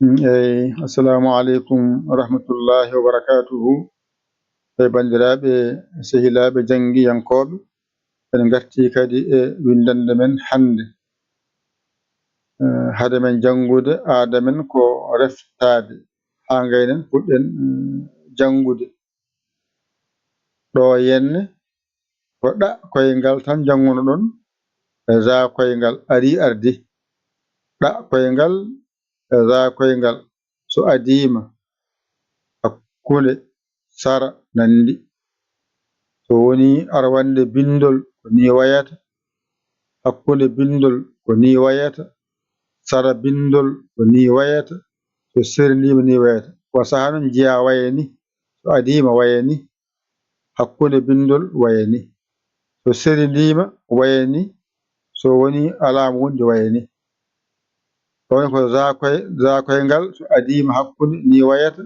assalamu aleykum wa rahmatullahi wa barakatuhu e bandiraɓe sehilaɓe janggiyankoɓe en garti kadi e windande men hande hade men jangude aada men ko reftade ha gaynen puɗɗen jangude ɗo henne ko ɗa koyngal tan janguno ɗon za koyngal ari ardi ɗa koyngal za koyngal so adima hakkunde sara nandi so woni arwande bindol ko ni wayata hakkunde bindol ko ni wayata sara bindol ko ni wayata so serdima ni wayata ko saha non jiya wayani so adima wayani hakkunde bindol wayani so serdima wayani so woni alama wonde wayani ɗon ko za koyngal so adima hakkunde ni wayata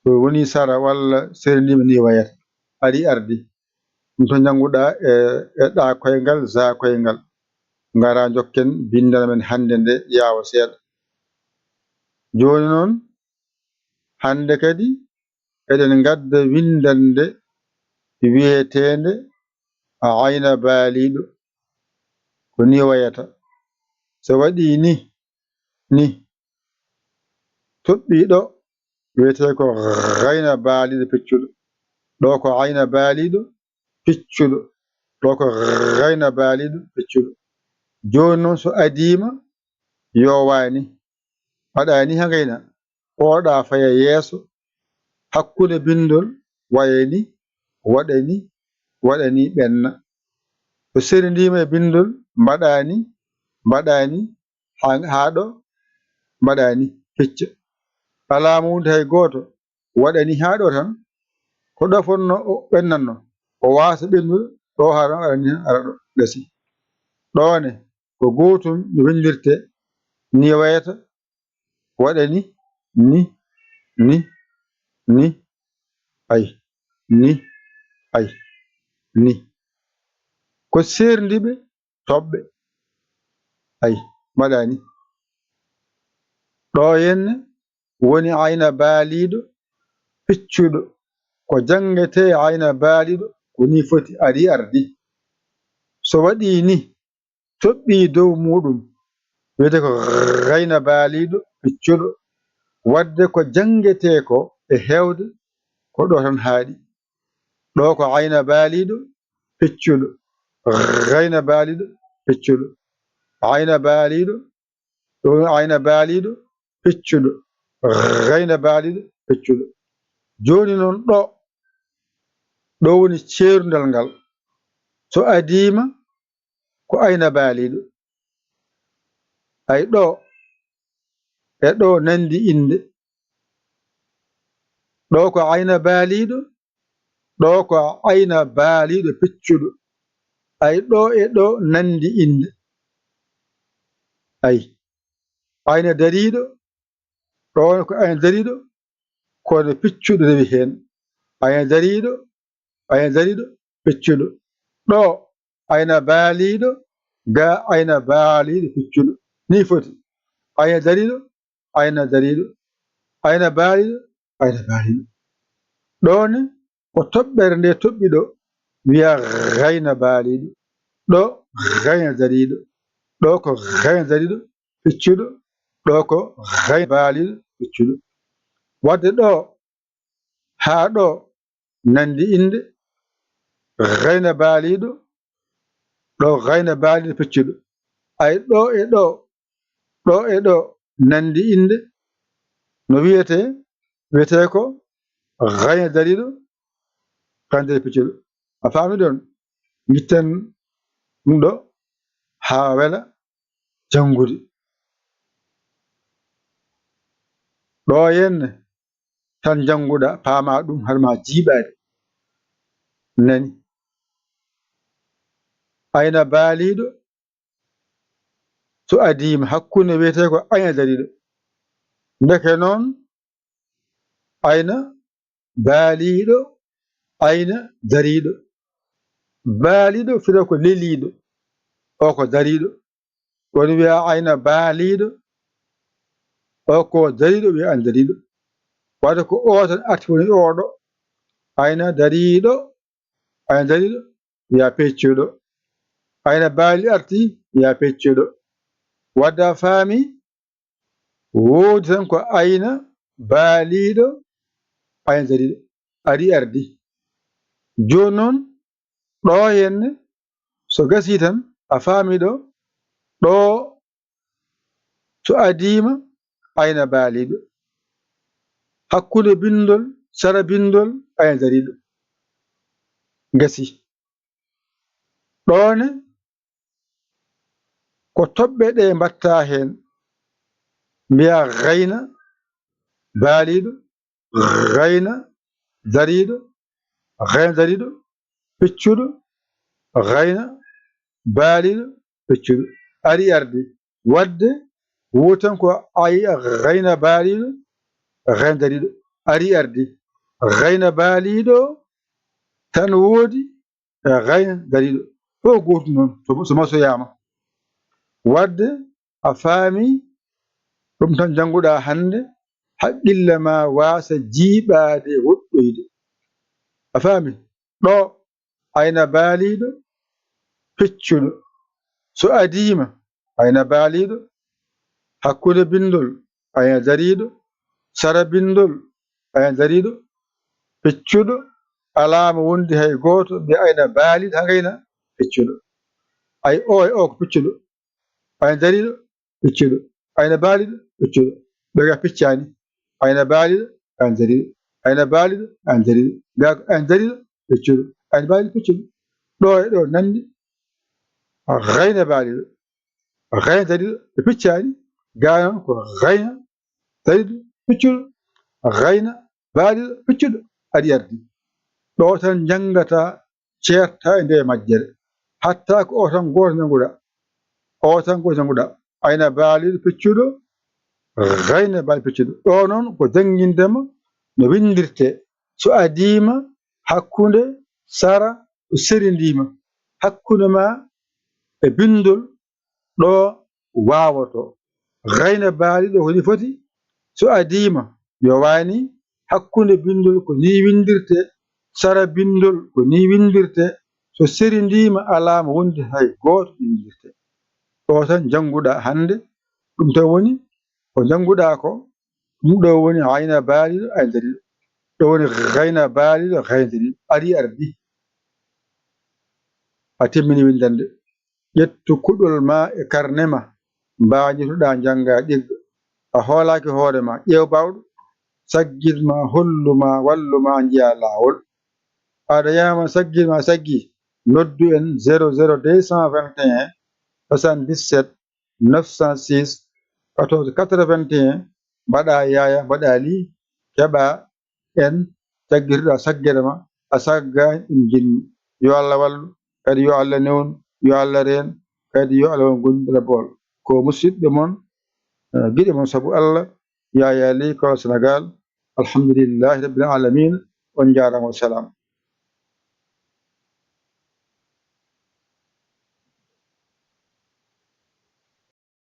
so woni sara walla serdima ni wayata ari ardi ɗum to janguɗa e ɗa koyngal za koyngal ngara jokken bindana men hande nde yawa seeɗa joni noon hande kadi eɗen gadda windande wiyetende ayna baaliɗo ko ni wayata so waɗi ni toɓɓiɗo wiyete ko ayna baaliɗo piccuɗo ɗo ko ayna baaliɗo piccuɗo ɗo ko ayna baaliɗo piccuɗo joni noon so adima yowani waɗani ha gayna oɗa faya yeeso hakkunde bindol wayani waɗani ɓenna so serdima e bindol mbaɗani ha ɗo mbaɗani picca alama wonde hay goto waɗani ha ɗo tan ko ɗafonno o ɓennanno o wasa ɓennude ɗo haɗo aɗani ara ɗo gasi ɗone ko gotum no windirte ni wayata waɗani ni ay ni ko serdiɓe toɓɓe ay mbaɗani ɗo henne woni ayna baaliɗo piccuɗo ko jangete ayna baaliɗo ko ni foti ari ardi so waɗi ni toɓɓi dow muɗum wiyete ko ayna baaliɗo piccuɗo wadde ko jangete ko e hewde ko ɗo tan haaɗi ɗo ko ayna baaliɗo piccuɗo ayna baaliɗo piccuɗo ayna baaliɗo ɗo ayna baaliɗo piccuɗo ayna baaliɗo piccuɗo joni noon ɗo woni ceerundal ngal so adima ko ayna baaliɗo ay ɗo e ɗo nandi inde ɗo ko ayna baaliɗo ɗo ko ayna baaliɗo piccuɗo ay ɗo e ɗo nandi inde ay ayna dariɗo ɗon ko ayna dariɗo kono piccuɗo rewi hen ayna dariɗo piccuɗo ɗo ayna baaliɗo ga ayna baaliɗo piccuɗo ni foti ayna dariɗo ayna baaliɗo ɗone ko toɓɓere nde toɓɓi ɗo wiya ayna baaliɗo ɗo ayna dariɗo ɗo ko ayna dariɗo piccuɗo ɗo ko ayna baaliɗo piccuɗo wadde ɗo ha ɗo nandi inde ayna baaliɗo ɗo ayna baaliɗo piccuɗo ay ɗo e ɗo nandi inde no wiyete ko ayna dariɗo kande piccuɗo a faami ɗon guitten ɗum ɗo ha wela jangude ɗo henne tan janguɗa paama ɗum harma jiiɓade nani ayna baaliɗo so adima hakkunde wiyete ko ayna dariɗo ndeke noon ayna baaliɗo ayna dariɗo baaliɗo fiɗa ko leliɗo o ko dariɗo woni wiya ayna baaliɗo o ko dariɗo wi'a an dariɗo wadde ko o tan arti woni oɗo ayna dariɗo ayna dariɗo wi'a peccuɗo ayna baali arti wi'a peccuɗo wadde a faami woodi tan ko ayna baaliɗo ayna dariɗo ari ardi joni noon ɗo henne so gasi tan a faami ɗo so adima ayna baaliɗo hakkunde bindol sara bindol ayna dariɗo gasi ɗone ko toɓɓe ɗe mbatta hen mbiya gayna baaliɗo gayna dariɗo gayna dariɗo piccuɗo gayna baaliɗo piccuɗo ari ardi wadde woodi tan ko gayna baaliɗo gayna dariɗo ari ardi gayna baaliɗo tan woodi gayna dariɗo ɗo gotum noon so masoyama wadde a faami ɗum tan jannguɗa hannde haqqille ma wasa jiiɓade woɗɗoyde a faami ɗo ayna baaliɗo piccuɗo so adima ayna baaliɗo hakkunde bindol ayna dariɗo sara bindol ayna dariɗo piccuɗo alama wondi hay goto mbi ayna baaliɗo ha gayna piccuɗo ay o e o ko piccuɗo ayna dariɗo piccuɗo ayna baaliɗo piccuɗo ɓega piccani ayna baaliɗo ayna dariɗo ayna baaliɗo ayna dariɗo ga ayna dariɗo piccuɗo ayna baaliɗo piccuɗo ɗo e ɗo nandi gayna baaliɗo gayna dariɗo ɓe piccani ga noon ko gayna dariɗo piccuɗo gayna baaliɗo piccuɗo aɗi ardi ɗo tan janngata ceerta e nde majjere hatta ko o tan goto jannguɗa o tan goto jannguɗa ayna baaliɗo piccuɗo gayna baaliɗo piccuɗo ɗo noon ko janngindema no windirte so adima hakkunde sara so serindima hakkunde ma e bindol ɗo wawoto gayna baaliɗo ko ni foti so adima yo wani hakkunde bindol ko ni windirte sara bindol ko ni windirte so serindima alama wondi hay goto windirte ɗo tan jannguɗa hannde ɗum tan woni ko jannguɗa ko ɗum ɗo woni ayna baaliɗo ayna dariɗo ɗo woni gayna baaliɗo gayna dariɗo ari ardi a timmini windande ƴettu kuɗol ma e carnet ma mbajotoɗa jangga ɗigga a hoolaki hoorema ƴeew bawɗo saggitma holluma walluma jiya lawol aɗa yama saggitma saggi noddu en 00 221 77 906 14 81 mbaɗa yaya mbaɗa li keɓa en saggitoɗa saggere ma a saggani ɗum jinmi yo Allah wallu kadi yo Allah newnu yo Allah reen kadi yo Allah won gondira bool ko musidɗo moon guiɗe moon saabu Allah yaya li ko Sénégal alhamdulillahi rabbil alamin on jarama wa salam